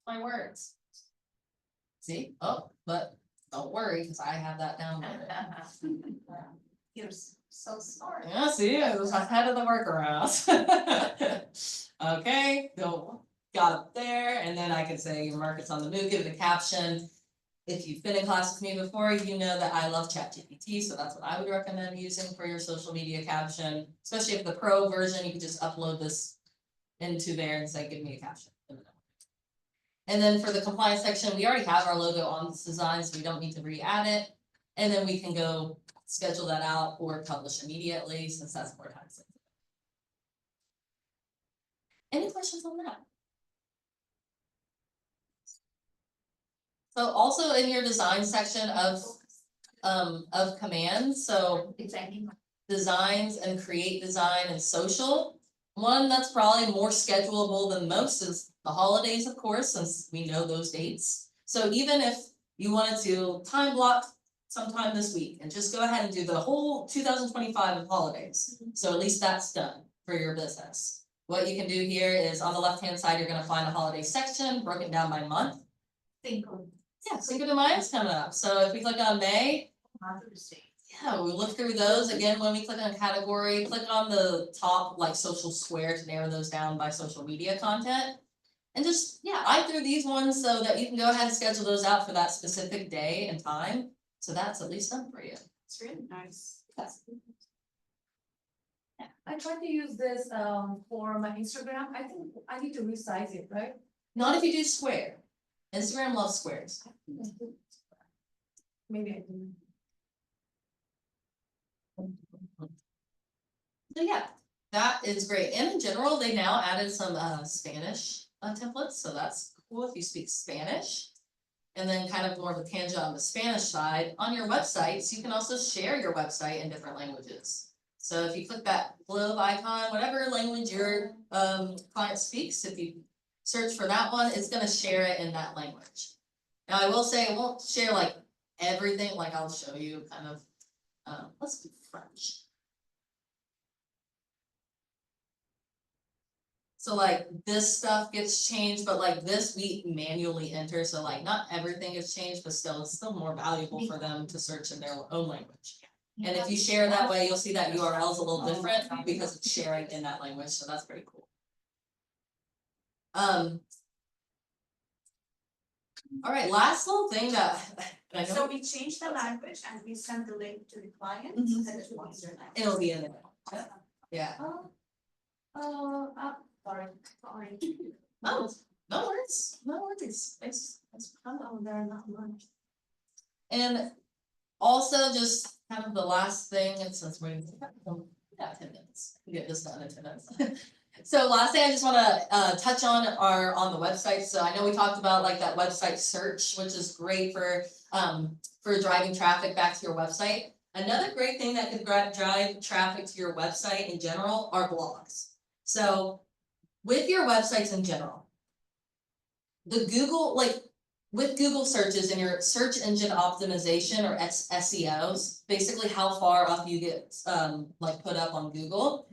My words. See, oh, but don't worry, because I have that downloaded. You're so smart. Yeah, see, I was ahead of the workaround. Okay, go, got it there, and then I can say your market's on the move, give it a caption. If you've been in class with me before, you know that I love ChatGPT, so that's what I would recommend using for your social media caption. Especially if the pro version, you can just upload this into there and say, give me a caption. And then for the compliance section, we already have our logo on this design, so we don't need to re-add it. And then we can go schedule that out or publish immediately, since that's more time sensitive. Any questions on that? So also in your design section of commands, so Exactly. designs and create design and social. One that's probably more schedulable than most is the holidays, of course, since we know those dates. So even if you wanted to time block sometime this week and just go ahead and do the whole 2025 of holidays. So at least that's done for your business. What you can do here is on the left-hand side, you're gonna find a holiday section broken down by month. Cinco. Yeah, Cinco de Mayo's coming up. So if we click on May, Mother's Day. yeah, we look through those again. When we click on category, click on the top like social square to narrow those down by social media content. And just, yeah, I threw these ones so that you can go ahead and schedule those out for that specific day and time. So that's at least done for you. It's really nice. I tried to use this for my Instagram. I think I need to resize it, right? Not if you do square. Instagram loves squares. Maybe I can. So yeah, that is great. And in general, they now added some Spanish templates, so that's cool if you speak Spanish. And then kind of more of a tangent on the Spanish side, on your websites, you can also share your website in different languages. So if you click that globe icon, whatever language your client speaks, if you search for that one, it's gonna share it in that language. Now, I will say it won't share like everything, like I'll show you kind of, let's do French. So like this stuff gets changed, but like this we manually enter, so like not everything is changed, but still, it's still more valuable for them to search in their own language. And if you share that way, you'll see that URL is a little different because it's sharing in that language, so that's pretty cool. All right, last little thing that I So know we change the language and we send the link to the client. Mhm. And it will be their language. it'll be in there. Yeah. Sorry. Oh, no worries, no worries. It's Oh, they're not much. And also just kind of the last thing, and since we're, yeah, 10 minutes, we get this done in 10 minutes. So last thing I just wanna touch on are on the website. So I know we talked about like that website search, which is great for driving traffic back to your website. Another great thing that could drive traffic to your website in general are blogs. So with your websites in general, the Google, like with Google searches and your search engine optimization or SEOs, basically how far up you get like put up on Google.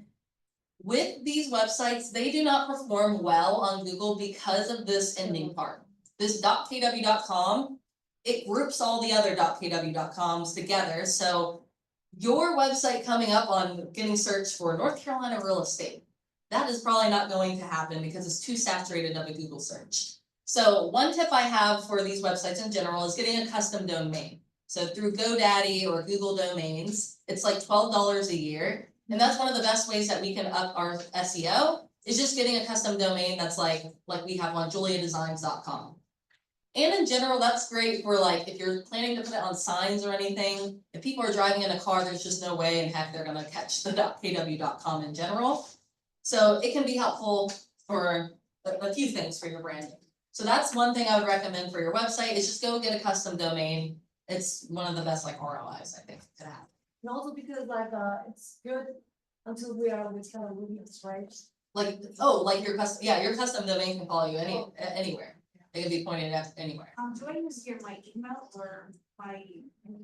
With these websites, they do not perform well on Google because of this ending part. This .kw.com, it groups all the other .kw.coms together, so your website coming up on getting searched for North Carolina real estate, that is probably not going to happen because it's too saturated of a Google search. So one tip I have for these websites in general is getting a custom domain. So through GoDaddy or Google Domains, it's like $12 a year. And that's one of the best ways that we can up our SEO is just getting a custom domain that's like we have on JuLeahDesigns.com. And in general, that's great for like if you're planning to put it on signs or anything. If people are driving in a car, there's just no way in heck they're gonna catch the .kw.com in general. So it can be helpful for a few things for your branding. So that's one thing I would recommend for your website is just go get a custom domain. It's one of the best like ROIs I think to have. And also because like it's good until we are with Keller Williams, right? Like, oh, like your custom, yeah, your custom domain can follow you anywhere. They can be pointed at anywhere. Do I use here my email or my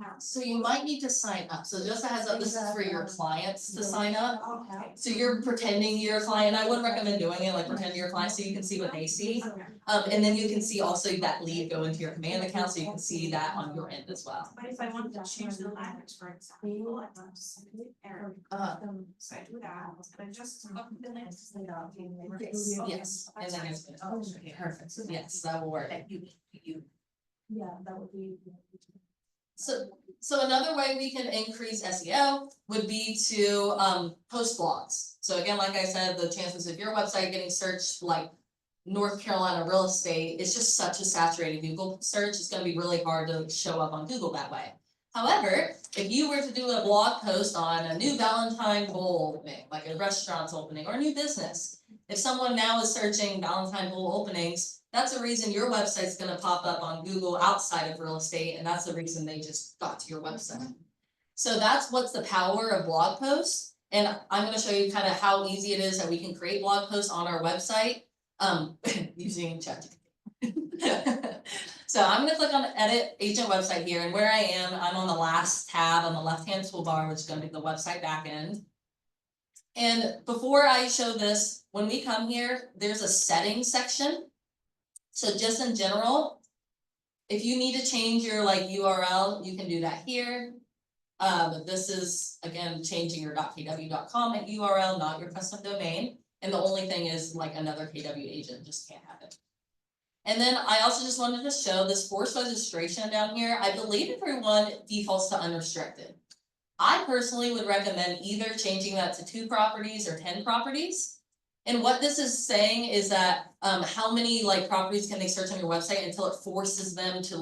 house. So you might need to sign up, so just a heads up, this is for your clients to sign up. Okay. So you're pretending you're a client, I wouldn't recommend doing it, like pretend you're a client, so you can see what they see. Okay. And then you can see also that lead go into your command account, so you can see that on your end as well. But if I wanted to change the language, for example, I want to send an error. So I do that, but just copy the link. Yes, and then it's, perfect, yes, that will work. That you. Yeah, that would be. So another way we can increase SEO would be to post blogs. So again, like I said, the chances of your website getting searched like North Carolina real estate is just such a saturated Google search, it's gonna be really hard to show up on Google that way. However, if you were to do a blog post on a new Valentine Bowl opening, like a restaurant's opening or a new business, if someone now is searching Valentine Bowl openings, that's the reason your website's gonna pop up on Google outside of real estate, and that's the reason they just got to your website. So that's what's the power of blog posts, and I'm gonna show you kind of how easy it is that we can create blog posts on our website, using ChatGPT. So I'm gonna click on edit agent website here, and where I am, I'm on the last tab on the left-hand toolbar, which is gonna be the website backend. And before I show this, when we come here, there's a settings section. So just in general, if you need to change your like URL, you can do that here. This is again changing your .kw.com URL, not your custom domain. And the only thing is like another KW agent just can't have it. And then I also just wanted to show this forced registration down here. I believe everyone defaults to unrestricted. I personally would recommend either changing that to 2 properties or 10 properties. And what this is saying is that how many like properties can they search on your website until it forces them to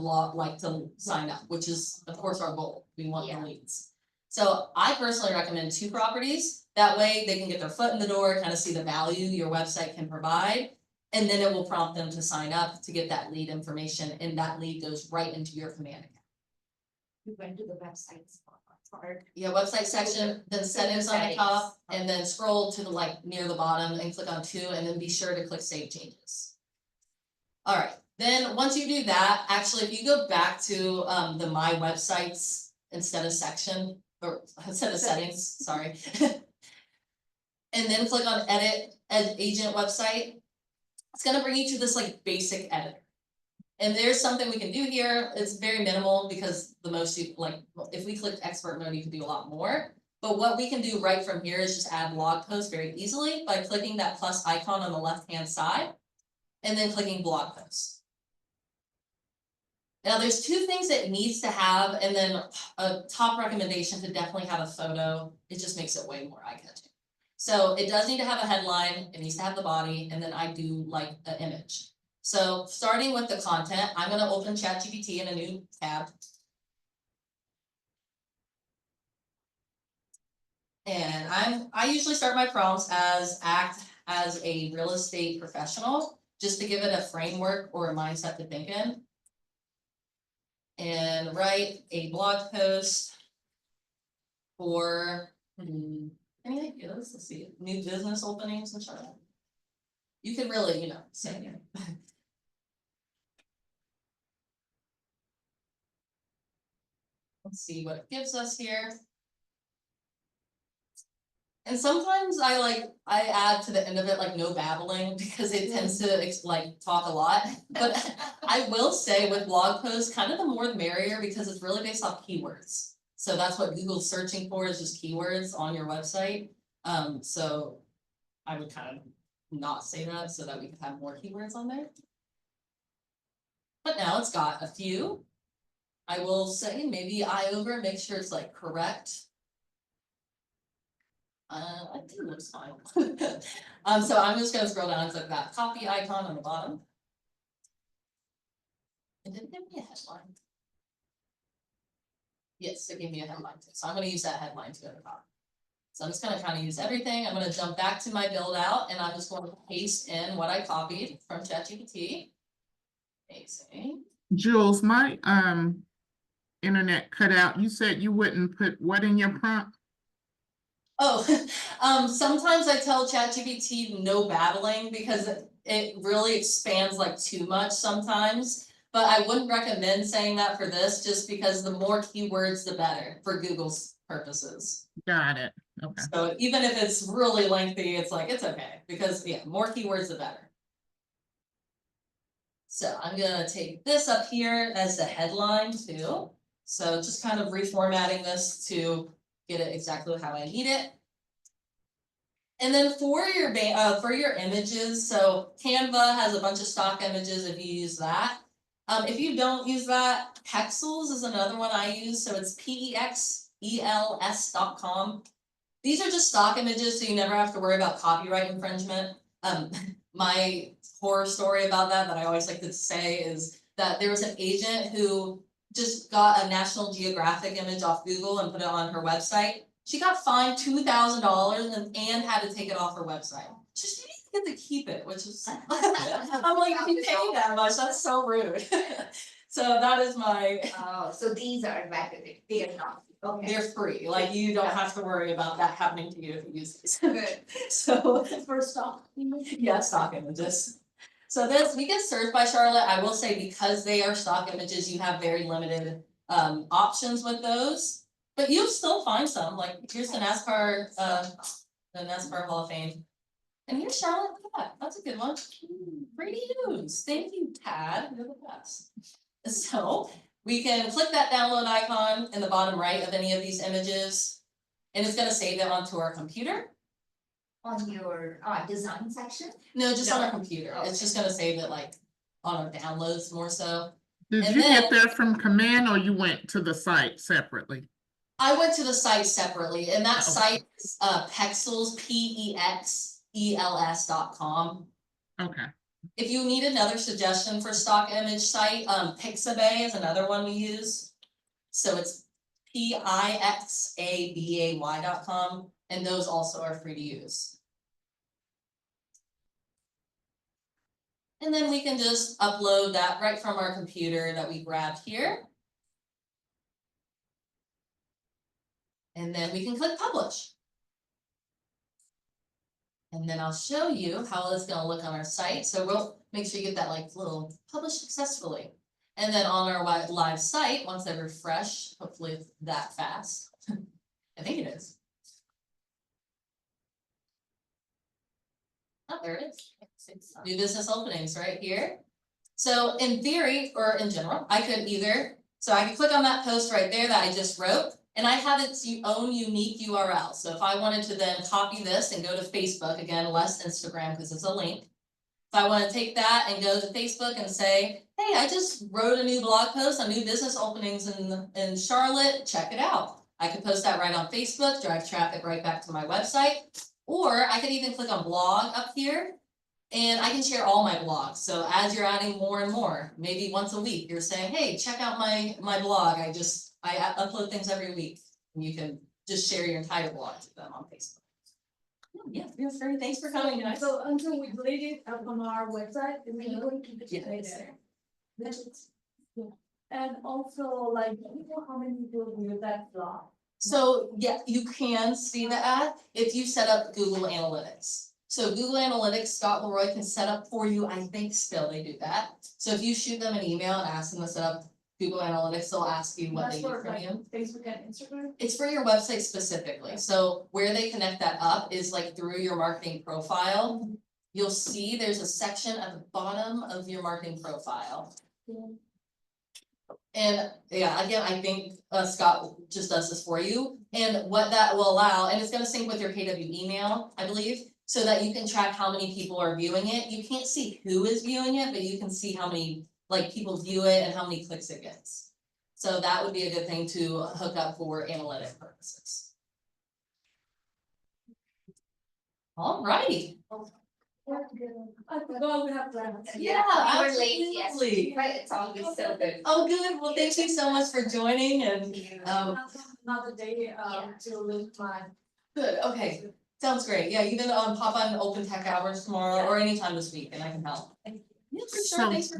to sign up, which is of course our goal. We want the leads. So I personally recommend 2 properties. That way they can get their foot in the door, kind of see the value your website can provide. And then it will prompt them to sign up to get that lead information, and that lead goes right into your command account. You went to the websites part. Yeah, website section, then settings on the top, and then scroll to the like near the bottom and click on 2, and then be sure to click save changes. All right, then once you do that, actually, if you go back to the my websites instead of section, or instead of settings, sorry. And then click on edit agent website, it's gonna bring you to this like basic editor. And there's something we can do here. It's very minimal because the most you like, if we clicked expert mode, you can do a lot more. But what we can do right from here is just add blog posts very easily by clicking that plus icon on the left-hand side and then clicking blog posts. Now there's 2 things it needs to have, and then a top recommendation to definitely have a photo. It just makes it way more eye-catching. So it does need to have a headline, it needs to have the body, and then I do like an image. So starting with the content, I'm gonna open ChatGPT in a new tab. And I usually start my prompts as act as a real estate professional, just to give it a framework or a mindset to think in. And write a blog post for, any ideas? Let's see, new business openings and stuff. You can really, say it. Let's see what it gives us here. And sometimes I add to the end of it like no babbling because it tends to like talk a lot. But I will say with blog posts, kind of the more the merrier because it's really based off keywords. So that's what Google's searching for, is just keywords on your website. So I would kind of not say that so that we could have more keywords on there. But now it's got a few. I will say maybe eye over, make sure it's like correct. I think it looks fine. So I'm just gonna scroll down and click that copy icon on the bottom. It didn't give me a headline. Yes, it gave me a headline too. So I'm gonna use that headline too at the top. So I'm just gonna kind of use everything. I'm gonna jump back to my build out and I'm just going to paste in what I copied from ChatGPT. Amazing. Jules, my internet cut out. You said you wouldn't put what in your prompt? Oh, sometimes I tell ChatGPT no babbling because it really expands like too much sometimes. but I wouldn't recommend saying that for this, just because the more keywords, the better for Google's purposes. Got it. Okay. So even if it's really lengthy, it's like, it's okay, because yeah, more keywords, the better. So I'm gonna take this up here as the headline too. So just kind of reformatting this to get it exactly how I need it. And then for your images, so Canva has a bunch of stock images if you use that. If you don't use that, Pexels is another one I use, so it's PEXELS.com. These are just stock images, so you never have to worry about copyright infringement. My horror story about that I always like to say is that there was an agent who just got a National Geographic image off Google and put it on her website. She got fined $2,000 and had to take it off her website. She didn't get to keep it, which is I'm like, if you pay that much, that's so rude. So that is my. Oh, so these are recommended, they are not, okay. They're free, like you don't have to worry about that happening to you if you use these. Good. So, For stock. yeah, stock images. So this, we get searched by Charlotte. I will say, because they are stock images, you have very limited options with those. But you'll still find some, like here's the NASCAR Hall of Fame. And here's Charlotte, look at that, that's a good one. Free to use, thank you, Tad, you're the best. So we can click that download icon in the bottom right of any of these images. And it's gonna save it onto our computer. On your design section? No, just on No. our computer, Okay. it's just gonna save it like on our downloads more so. Did And you then- get that from command or you went to the site separately? I went to the site separately, and that Okay. site is Pexels, PEXELS.com. Okay. If you need another suggestion for stock image site, Pixabay is another one we use. So it's PIXABAY.com, and those also are free to use. And then we can just upload that right from our computer that we grabbed here. And then we can click publish. And then I'll show you how it's gonna look on our site. So we'll make sure you get that like little publish successfully. And then on our live site, once I refresh, hopefully it's that fast. I think it is. Oh, there it is. New business openings right here. So in theory, or in general, I could click on that post right there that I just wrote, and I have its own unique URL. So if I wanted to then copy this and go to Facebook, again, less Instagram because it's a link. If I want to take that and go to Facebook and say, hey, I just wrote a new blog post on new business openings in Charlotte, check it out. I could post that right on Facebook, drive traffic right back to my website. Or I could even click on blog up here. And I can share all my blogs. So as you're adding more and more, maybe once a week, you're saying, hey, check out my blog. I upload things every week. And you can just share your entire blog to them on Facebook. Yeah, feel free. Thanks for coming, guys. So until we delete it up on our website, and then we're going to keep it Yeah, right it's there. Yeah. And also, like, you know how many people view that blog? So yeah, you can see the ad if you set up Google Analytics. So Google Analytics, Scott Leroy can set up for you. I think still they do that. So if you shoot them an email and ask them to set up Google Analytics, they'll ask you what That's they need for from like you. Facebook and Instagram? It's for your website specifically. So where they connect that up is like through your marketing profile. You'll see there's a section at the bottom of your marketing profile. Yeah. And yeah, again, I think Scott just does this for you. And what that will allow, and it's gonna sync with your KW email, I believe, so that you can track how many people are viewing it. You can't see who is viewing it, but you can see how many people view it and how many clicks it gets. So that would be a good thing to hook up for analytic purposes. Alrighty. I forgot we have plans. Yeah, We were late, yes, absolutely. but it's always so good. Oh, good. Well, thank you so much for joining and Another day, to live my. good, okay. Sounds great. Yeah, you can pop on open tech hours tomorrow or anytime this week and I can help. Yeah, for sure. So- Thanks for.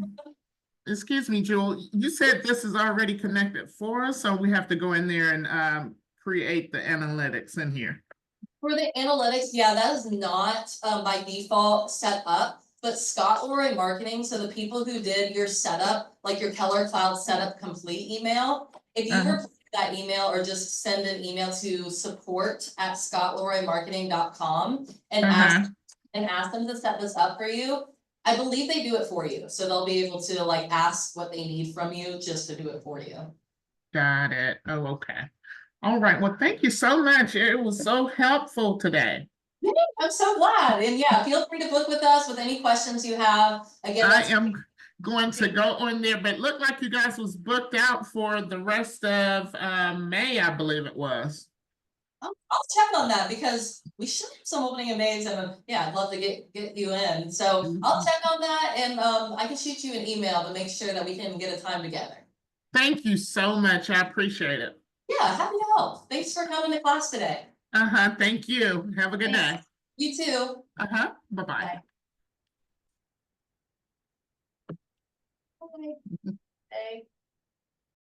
Excuse me, Jewel, you said this is already connected for us, so we have to go in there and create the analytics in here. For the analytics, yeah, that is not by default set up, but Scott Leroy Marketing, so the people who did your setup, like your Keller Cloud setup complete email, if you reply to that email or just send an email to support@scottleroymarketing.com and ask them to set this up for you, I believe they do it for you. So they'll be able to like ask what they need from you just to do it for you. Got it. Oh, okay. All right. Well, thank you so much. It was so helpful today. I'm so glad. And yeah, feel free to book with us with any questions you have. Again, I that's am going to go on there, but it looked like you guys was booked out for the rest of May, I believe it was. I'll check on that because we should have some opening in May, and yeah, I'd love to get you in. So I'll check on that, and I can shoot you an email to make sure that we can get a time together. Thank you so much. I appreciate it. Yeah, happy to help. Thanks for coming to class today. Thank you. Have a good day. You too. Bye-bye. Bye. Hey.